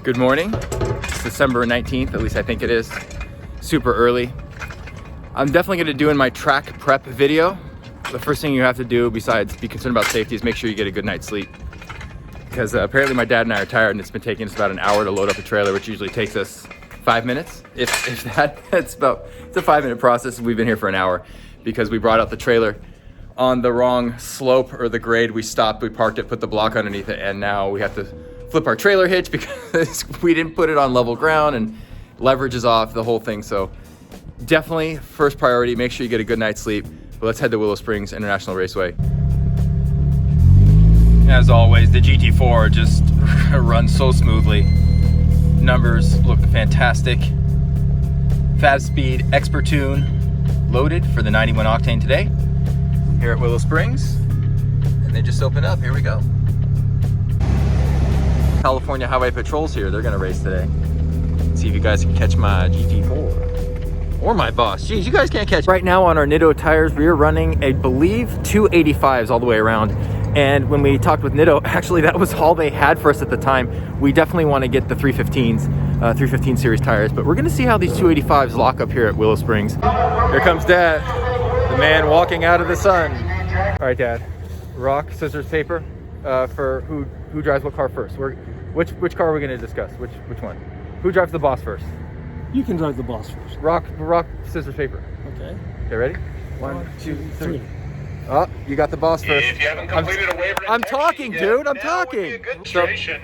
Good morning. It's December 19th, at least I think it is. Super early. I'm definitely gonna do in my track prep video. The first thing you have to do, besides be concerned about safety, is make sure you get a good night's sleep. Because apparently my dad and I are tired and it's been taking us about an hour to load up a trailer, which usually takes us 5 minutes. If that, it's a 5-minute process. We've been here for an hour because we brought out the trailer on the wrong slope or the grade. We stopped, we parked it, put the block underneath it, and now we have to flip our trailer hitch because we didn't put it on level ground and leverage is off, the whole thing. So definitely first priority, make sure you get a good night's sleep. But let's head to Willow Springs International Raceway. As always, the GT4 just runs so smoothly. Numbers look fantastic. Fabspeed Expert Tune loaded for the 91 octane today here at Willow Springs. And they just opened up, here we go. California Highway Patrol's here, they're gonna race today. Let's see if you guys can catch my GT4. Or my boss. Geez, you guys can't catch. Right now on our Nitto tires, we are running, I believe, 285s all the way around. And when we talked with Nitto, actually that was all they had for us at the time. We definitely want to get the 315s, 315 series tires, but we're gonna see how these 285s lock up here at Willow Springs. Here comes Dad, the man walking out of the sun. All right, Dad, rock, scissors, paper, for who drives what car first. Which car are we gonna discuss? Which one? Who drives the boss first? You can drive the boss first. Rock, scissors, paper. Okay. Okay, ready? One, two, three. Oh, you got the boss first. If you haven't completed a waiver, I'm talking, dude. I'm talking. Would be a good demonstration.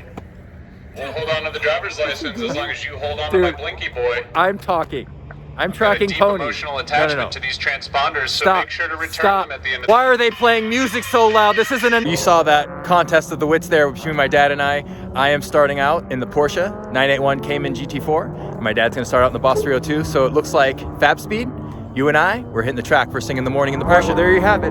We'll hold on to the driver's license as long as you hold on to my blinky boy. I'm talking. I'm tracking deep ponies. Emotional attachment to these transponders, so Stop. make sure to return Stop. them at the end of Why are they playing music so loud? This isn't a... You saw that contest of the wits there between my dad and I. I am starting out in the Porsche 981 Cayman GT4. My dad's gonna start out in the Boss 302. So it looks like Fabspeed, you and I, we're hitting the track first thing in the morning in the Porsche. There you have it.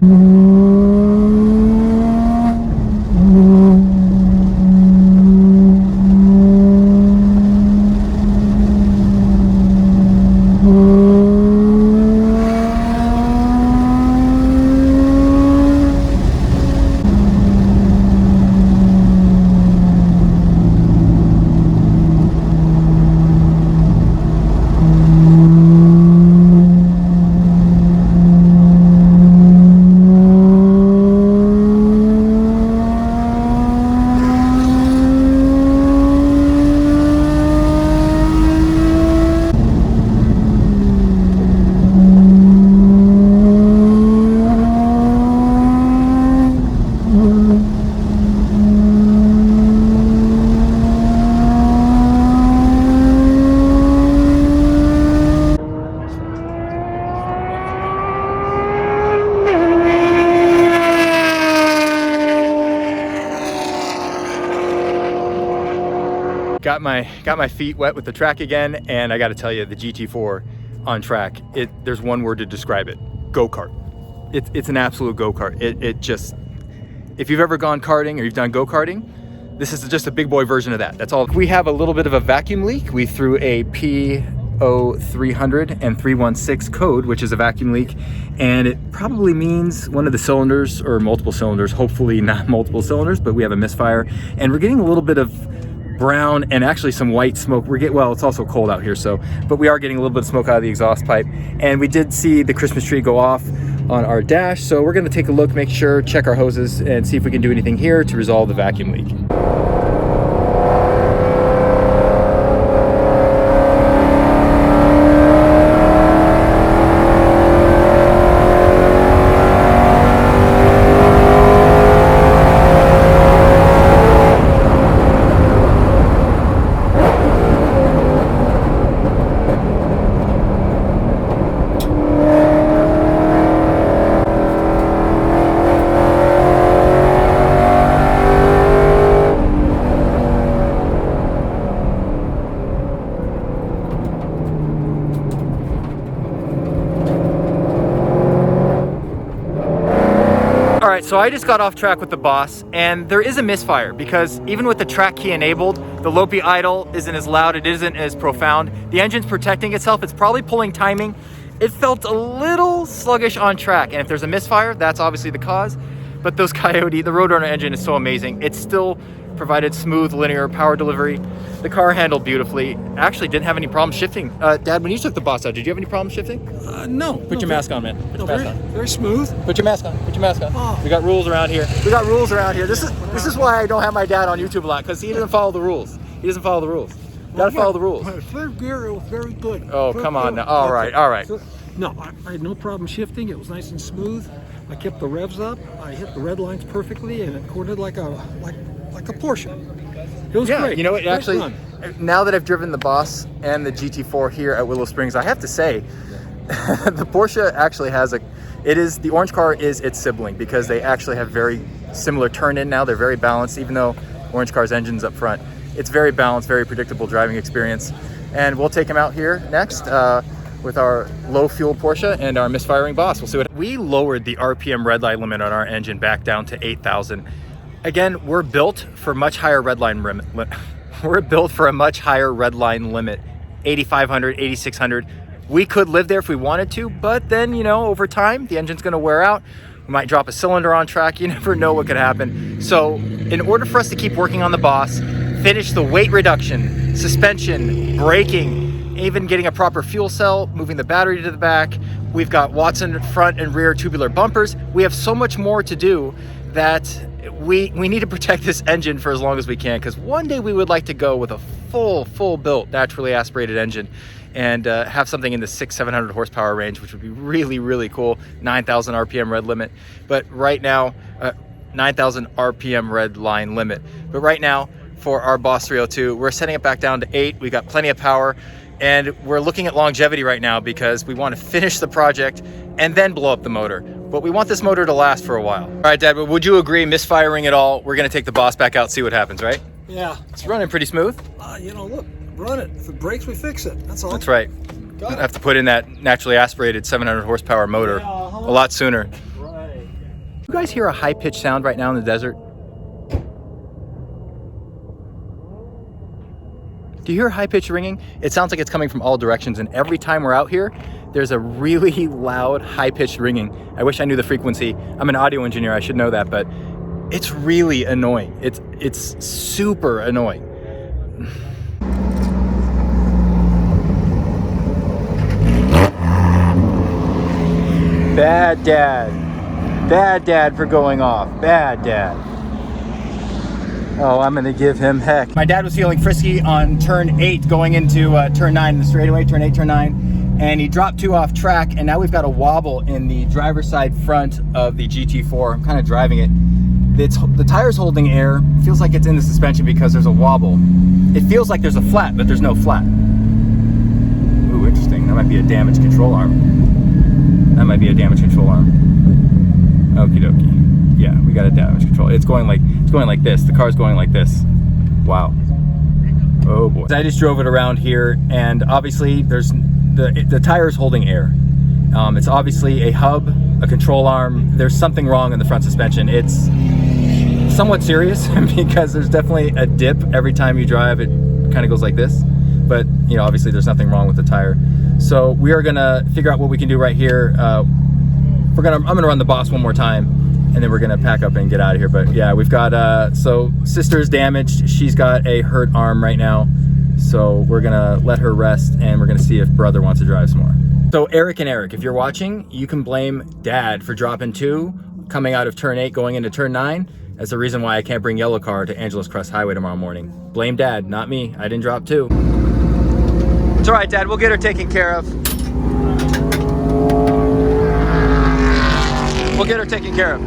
Got my feet wet with the track again, and I got to tell you, the GT4 on track, there's one word to describe it: go-kart. It's an absolute go-kart. It just, if you've ever gone karting or you've done go-karting, this is just a big boy version of that. That's all. We have a little bit of a vacuum leak. We threw a P0300 and 316 code, which is a vacuum leak, and it probably means one of the cylinders or multiple cylinders, hopefully not multiple cylinders, but we have a misfire, and we're getting a little bit of brown and actually some white smoke. Well, it's also cold out here, but we are getting a little bit of smoke out of the exhaust pipe. And we did see the Christmas tree go off on our dash, so we're gonna take a look, make sure, check our hoses, and see if we can do anything here to resolve the vacuum leak. So I just got off track with the boss, and there is a misfire because even with the track key enabled, the low P idle isn't as loud, it isn't as profound. The engine's protecting itself, it's probably pulling timing. It felt a little sluggish on track, and if there's a misfire, that's obviously the cause. But those Coyote, the Roadrunner engine is so amazing. It's still provided smooth linear power delivery. The car handled beautifully. Actually didn't have any problem shifting. Dad, when you took the Boss out, did you have any problem shifting? No. Put your mask on, man. Put your mask on. Very smooth. Put your mask on. Put your mask on. Oh. We got rules around here. We got rules around here. This is why I don't have my dad on YouTube a lot, because he doesn't follow the rules. He doesn't follow the rules. You gotta follow the rules. Third gear, it was very good. Oh, come on now. All right, all right. No, I had no problem shifting. It was nice and smooth. I kept the revs up. I hit the red lines perfectly, and it cornered like a Porsche. It was great. You know what? Great Actually, run. now that I've driven the Boss and the GT4 here at Willow Springs, I have to say, the Porsche actually has the orange car is its sibling, because they actually have very similar turn-in now. They're very balanced, even though orange car's engine's up front. It's very balanced, very predictable driving experience. And we'll take him out here next with our low fuel Porsche and our misfiring Boss. We'll see what. We lowered the RPM red line limit on our engine back down to 8,000. Again, we're built for much higher red line limit. We're built for a much higher red line limit, 8,500, 8,600. We could live there if we wanted to, but then, you know, over time, the engine's gonna wear out. We might drop a cylinder on track. You never know what could happen. So in order for us to keep working on the Boss, finish the weight reduction, suspension, braking, even getting a proper fuel cell, moving the battery to the back. We've got Watson front and rear tubular bumpers. We have so much more to do that we need to protect this engine for as long as we can, because one day we would like to go with a full built naturally aspirated engine and have something in the 600-700 horsepower range, which would be really cool. 9,000 RPM red limit, but right now 9,000 RPM red line limit. But right now for our Boss 302, we're setting it back down to 8. We got plenty of power, and we're looking at longevity right now because we want to finish the project and then blow up the motor. But we want this motor to last for a while. All right, Dad, but would you agree, misfiring it all, we're gonna take the Boss back out, see what happens, right? Yeah. It's running pretty smooth. You know, look, run it. If it breaks, we fix it. That's all. That's right. I have to put in that naturally aspirated 700 horsepower motor a lot sooner. Right. You guys hear a high-pitched sound right now in the desert? Do you hear high-pitched ringing? It sounds like it's coming from all directions, and every time we're out here, there's a really loud, high-pitched ringing. I wish I knew the frequency. I'm an audio engineer, I should know that, but it's really annoying. It's super annoying. Bad dad. Bad dad for going off. Bad dad. Oh, I'm gonna give him heck. My dad was feeling frisky on turn 8 going into turn 9 in the straightaway, turn 8, turn 9, and he dropped 2 off track, and now we've got a wobble in the driver's side front of the GT4. I'm kind of driving it. The tire's holding air. It feels like it's in the suspension because there's a wobble. It feels like there's a flat, but there's no flat. Ooh, interesting. That might be a damaged control arm. That might be a damaged control arm. Okie dokie. Yeah, we got a damage control. It's going like this. The car's going like this. Wow. Oh boy. I just drove it around here, and obviously there's the tire's holding air. It's obviously a hub, a control arm. There's something wrong in the front suspension. It's somewhat serious because there's definitely a dip every time you drive. It kind of goes like this, but you know, obviously there's nothing wrong with the tire. So we are gonna figure out what we can do right here. I'm gonna run the Boss one more time, and then we're gonna pack up and get out of here. But yeah, we've got so sister's damaged. She's got a hurt arm right now, so we're gonna let her rest, and we're gonna see if brother wants to drive some more. So Eric, if you're watching, you can blame Dad for dropping 2 coming out of turn 8 going into turn 9. That's the reason why I can't bring yellow car to Angeles Crest Highway tomorrow morning. Blame Dad, not me. I didn't drop 2. It's all right, Dad. We'll get her taken care of. We'll get her taken care of.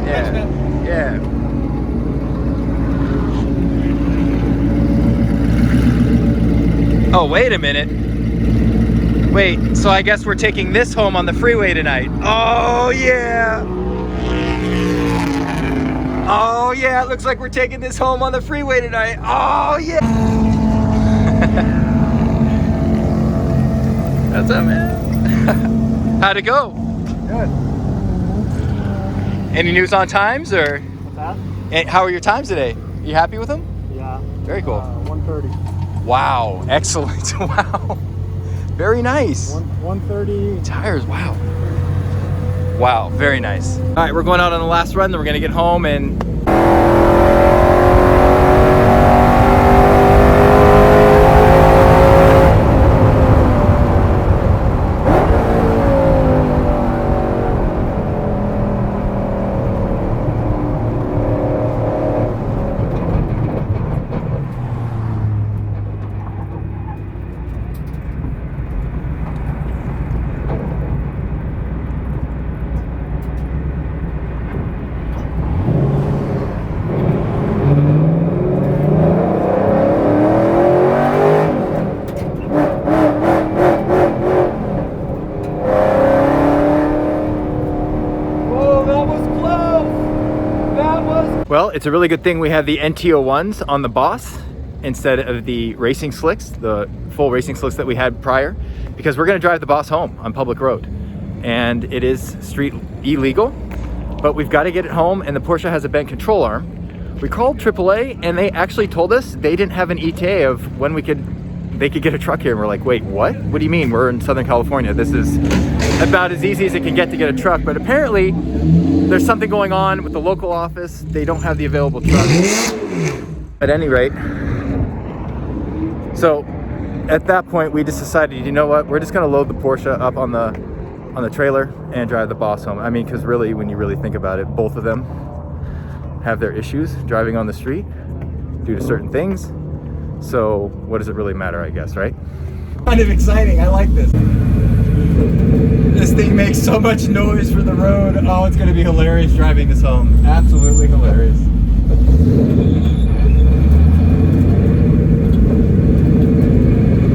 Yeah. Yeah. Oh, wait a minute. Wait, so I guess we're taking this home on the freeway tonight. Oh, yeah. Oh, yeah, it looks like we're taking this home on the freeway tonight. Oh, yeah. What's up, man? How'd it go? Good. Any news on times, or? What's that? And how are your times today? You happy with them? Yeah. Very cool. 130. Wow, excellent. Wow. Very nice. 130. Tires, wow. Wow, very nice. All right, we're going out on the last run, then we're gonna get home and Well, it's a really good thing we have the NT01s on the Boss instead of the racing slicks, the full racing slicks that we had prior, because we're going to drive the Boss home on public road. And it is street illegal, but we've got to get it home, and the Porsche has a bent control arm. We called AAA, and they actually told us they didn't have an ETA of when they could get a truck here. And we're like, wait, what? What do you mean? We're in Southern California. This is about as easy as it can get to get a truck. But apparently, there's something going on with the local office. They don't have the available trucks. At any rate, so at that point, we just decided, you know what? We're just going to load the Porsche up on the trailer and drive the Boss home. I mean, because really, when you really think about it, both of them have their issues driving on the street due to certain things. So what does it really matter, I guess, right? Kind of exciting. I like this. This thing makes so much noise for the road. Oh, it's going to be hilarious driving this home. Absolutely hilarious.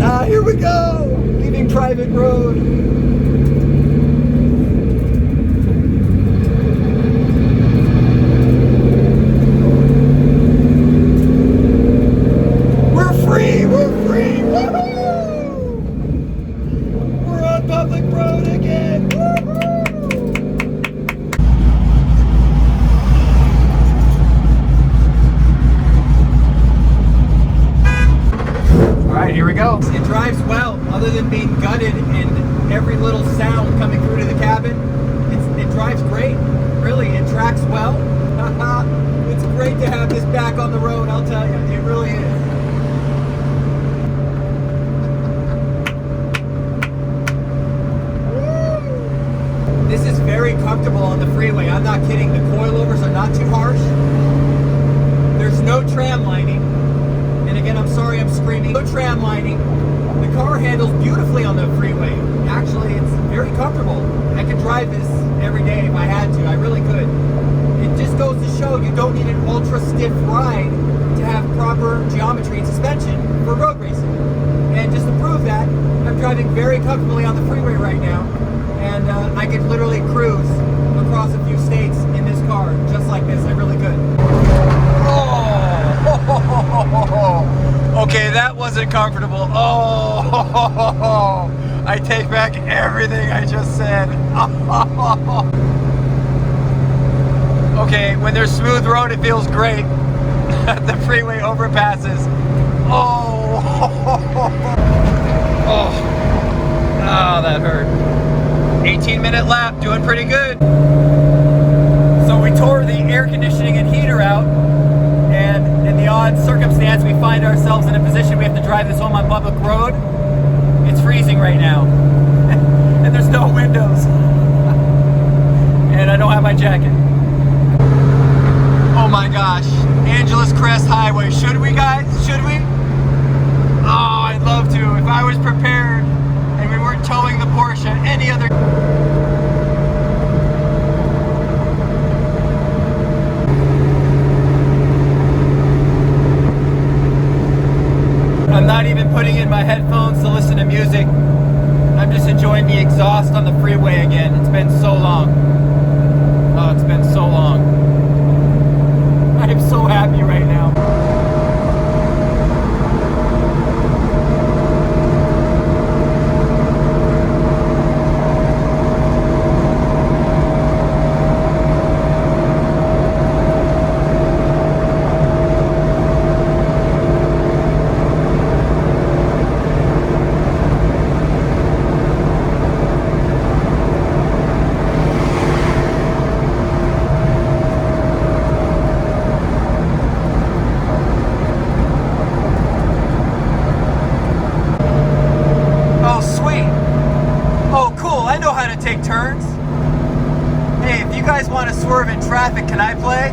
Ah, here we go. Leaving private road. Here we go. It drives well, other than being gutted and every little sound coming through to the cabin. It drives great. Really, it tracks well. It's great to have this back on the road, I'll tell you. It really is. This is very comfortable on the freeway. I'm not kidding. The coilovers are not too harsh. There's no tram lining. And again, I'm sorry I'm screaming. No tram lining. The car handles beautifully on the freeway. Actually, it's very comfortable. I could drive this every day if I had to. I really could. It just goes to show you don't need an ultra stiff ride to have proper geometry and suspension for road racing. And just to prove that, I'm driving very comfortably on the freeway right now. And I could literally cruise across a few states in this car just like this. I really could. Okay, that wasn't comfortable. Oh, I take back everything I just said. Okay, when there's smooth road, it feels great. The freeway overpasses. Oh, that hurt. 18-minute lap, doing pretty good. So we tore the air conditioning and heater out. And in the odd circumstance, we find ourselves in a position we have to drive this home on public road. It's freezing right now. And there's no windows. And I don't have my jacket. Oh my gosh. Angeles Crest Highway. Should we, guys? Should we? Oh, I'd love to. If I was prepared and we weren't towing the Porsche any other... I'm not even putting in my headphones to listen to music. I'm just enjoying the exhaust on the freeway again. It's been so long. Oh, it's been so long. I am so happy right now. Take turns. Hey, if you guys want to swerve in traffic, can I play?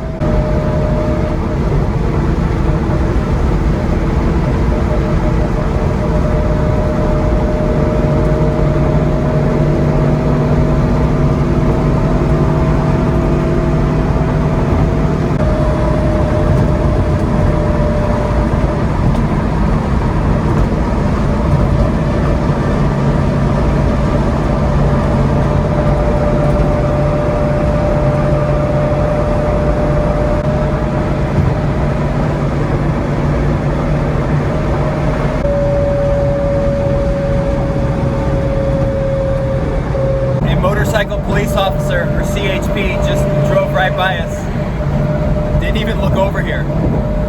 police officer, or CHP, just drove right by us. Didn't even look over here.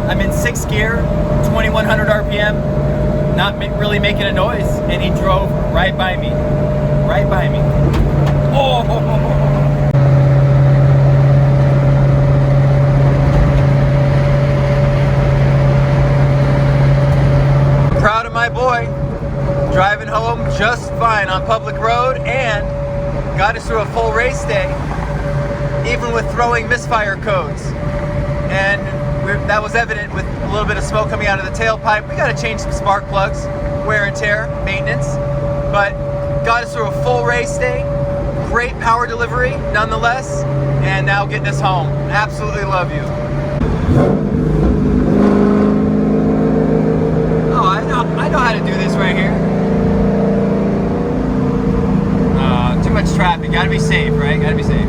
I'm in 6th gear, 2100 RPM, not really making a noise, and he drove right by me. Right by me. Oh! Proud of my boy, driving home just fine on public road and got us through a full race day, even with throwing misfire codes. And that was evident with a little bit of smoke coming out of the tailpipe. We got to change some spark plugs, wear and tear, maintenance, but got us through a full race day. Great power delivery nonetheless, and now getting us home. Absolutely love you. Oh, I know how to do this right here. Too much traffic. Gotta be safe, right? Gotta be safe.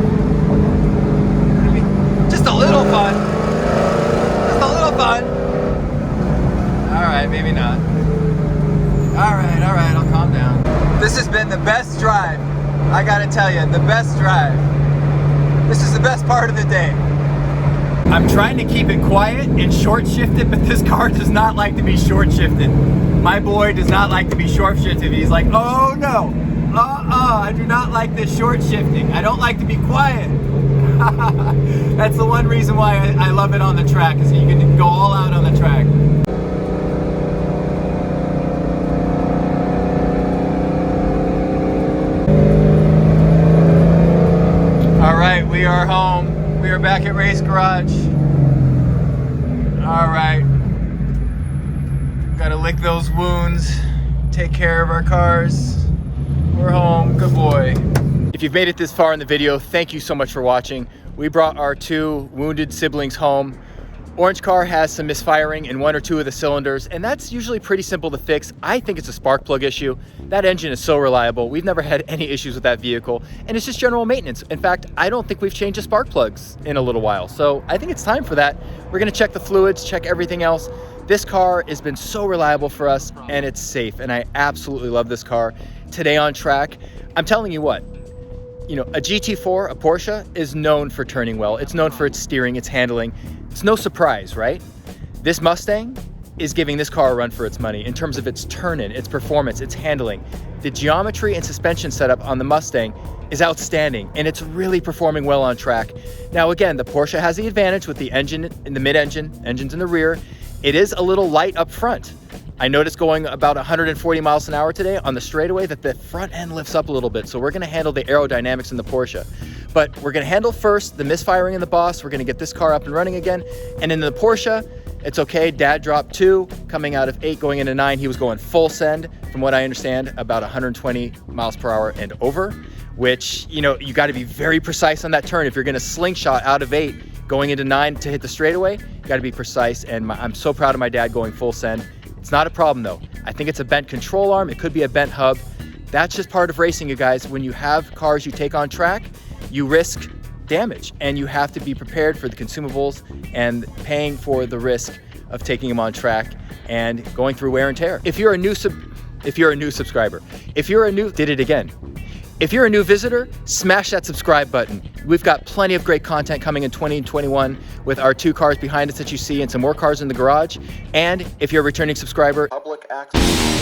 Just a little fun. Just a little fun. All right, maybe not. All right, I'll calm down. This has been the best drive. I gotta tell you, the best drive. This is the best part of the day. I'm trying to keep it quiet and short shifted, but this car does not like to be short shifted. My boy does not like to be short shifted. He's like, oh no, I do not like this short shifting. I don't like to be quiet. That's the one reason why I love it on the track, is you can go all out on the track. All right, we are home. We are back at Race Garage. All right. Gotta lick those wounds, take care of our cars. We're home, good boy. If you've made it this far in the video, thank you so much for watching. We brought our 2 wounded siblings home. Orange car has some misfiring in 1 or 2 of the cylinders, and that's usually pretty simple to fix. I think it's a spark plug issue. That engine is so reliable. We've never had any issues with that vehicle, and it's just general maintenance. In fact, I don't think we've changed the spark plugs in a little while, so I think it's time for that. We're gonna check the fluids, check everything else. This car has been so reliable for us, and it's safe, and I absolutely love this car. Today on track, I'm telling you what, you know, a GT4, a Porsche, is known for turning well. It's known for its steering, its handling. It's no surprise, right? This Mustang is giving this car a run for its money in terms of its turn-in, its performance, its handling. The geometry and suspension setup on the Mustang is outstanding, and it's really performing well on track. Now again, the Porsche has the advantage with the engine in the mid-engine, engines in the rear. It is a little light up front. I noticed going about 140 miles an hour today on the straightaway that the front end lifts up a little bit, so we're gonna handle the aerodynamics in the Porsche. But we're gonna handle first the misfiring in the Boss. We're gonna get this car up and running again. And in the Porsche, it's okay. Dad dropped 2, coming out of 8, going into 9. He was going full send, from what I understand, about 120 miles per hour and over, which, you know, you gotta be very precise on that turn. If you're gonna slingshot out of 8, going into 9 to hit the straightaway, you gotta be precise. And I'm so proud of my dad going full send. It's not a problem though. I think it's a bent control arm. It could be a bent hub. That's just part of racing, you guys. When you have cars you take on track, you risk damage, and you have to be prepared for the consumables and paying for the risk of taking them on track and going through wear and tear. If you're a new subscriber, if you're a new visitor, smash that subscribe button. We've got plenty of great content coming in 2021 with our 2 cars behind us that you see, and some more cars in the garage. And if you're a returning subscriber, public access.